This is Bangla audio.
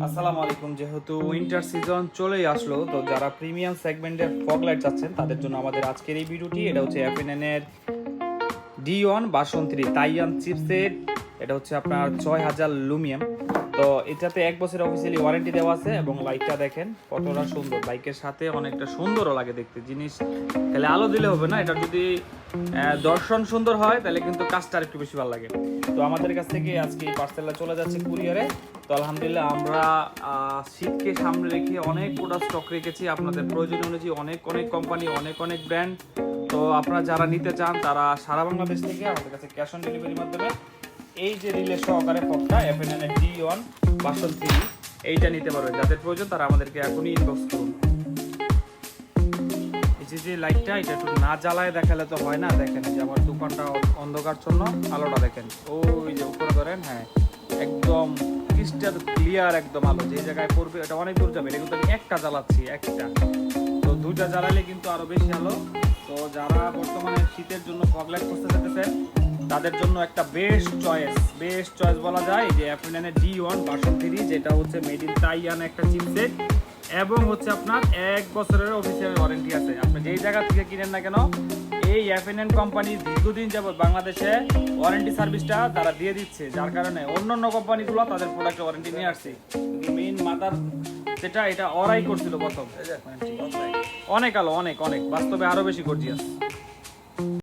আসসালামু আলাইকুম। যেহেতু উইন্টার সিজন চলেই আসলো, তো যারা প্রিমিয়াম সেগমেন্টের ফগ লাইট চাচ্ছেন তাদের জন্য আমাদের আজকের এই ভিডিওটি। এটা হচ্ছে এফএনএন এর D1 ভার্সন 3 তাইয়ান চিপসেট। এটা হচ্ছে আপনার 6000 লুমিয়াম। তো এটাতে 1 বছরের অফিসিয়ালি ওয়ারেন্টি দেওয়া আছে এবং লাইটটা দেখেন কতটা সুন্দর, বাইকের সাথে অনেকটা সুন্দরও লাগে দেখতে। জিনিস তাহলে আলো দিলে হবে না, এটা যদি দর্শন সুন্দর হয় তাহলে কিন্তু কাজটা একটু বেশি ভালো লাগে। তো আমাদের কাছ থেকে আজকে এই পার্সেলটা চলে যাচ্ছে কুরিয়ারে। তো আলহামদুলিল্লাহ আমরা শীতকে সামনে রেখে অনেক প্রোডাক্ট স্টক রেখেছি আপনাদের প্রয়োজন অনুযায়ী, অনেক অনেক কোম্পানি, অনেক অনেক ব্র্যান্ড। তো আপনারা যারা নিতে চান তারা সারা বাংলাদেশ থেকে আমাদের কাছে ক্যাশ অন ডেলিভারির মাধ্যমে এই যে রিলে সহকারে ফগটা এফএনএন এর D1 ভার্সন 3 এইটা নিতে পারবেন। যাদের প্রয়োজন তারা আমাদেরকে এখনই ইনবক্স করুন। এই যে লাইটটা এটা একটু না জ্বালায় দেখালে তো হয় না। দেখেন যে আমার দোকানটা অন্ধকার জন্য আলোটা দেখেন, ওই যে উপরে ধরেন, হ্যাঁ একদম ক্রিস্টাল ক্লিয়ার একদম আলো। যে জায়গায় পড়বে এটা অনেক দূর যাবে। এটা কিন্তু আমি একটা জ্বালাচ্ছি, একটা, তো দুইটা জ্বালালে কিন্তু আরো বেশি আলো। তো যারা বর্তমানে শীতের জন্য ফগ লাইট করতে চাইতেছেন তাদের জন্য একটা বেস্ট চয়েস বলা যায় যে এফএনএন এর D1 ভার্সন 3, যেটা হচ্ছে মেড ইন তাইয়ান একটা চিপসেট এবং হচ্ছে আপনার 1 বছরের অফিসিয়াল ওয়ারেন্টি আছে। আপনি যেই জায়গা থেকে কিনেন না কেন, এই এফএনএন কোম্পানি দীর্ঘদিন যাবত বাংলাদেশে ওয়ারেন্টি সার্ভিসটা তারা দিয়ে দিচ্ছে, যার কারণে অন্যান্য কোম্পানিগুলো তাদের প্রোডাক্টের ওয়ারেন্টি নিয়ে আসছে। কিন্তু মেইন মাদার যেটা, এটা ওরাই করছিল প্রথম। অনেক আলো, অনেক অনেক বাস্তবে আরো বেশি গর্জিয়াস।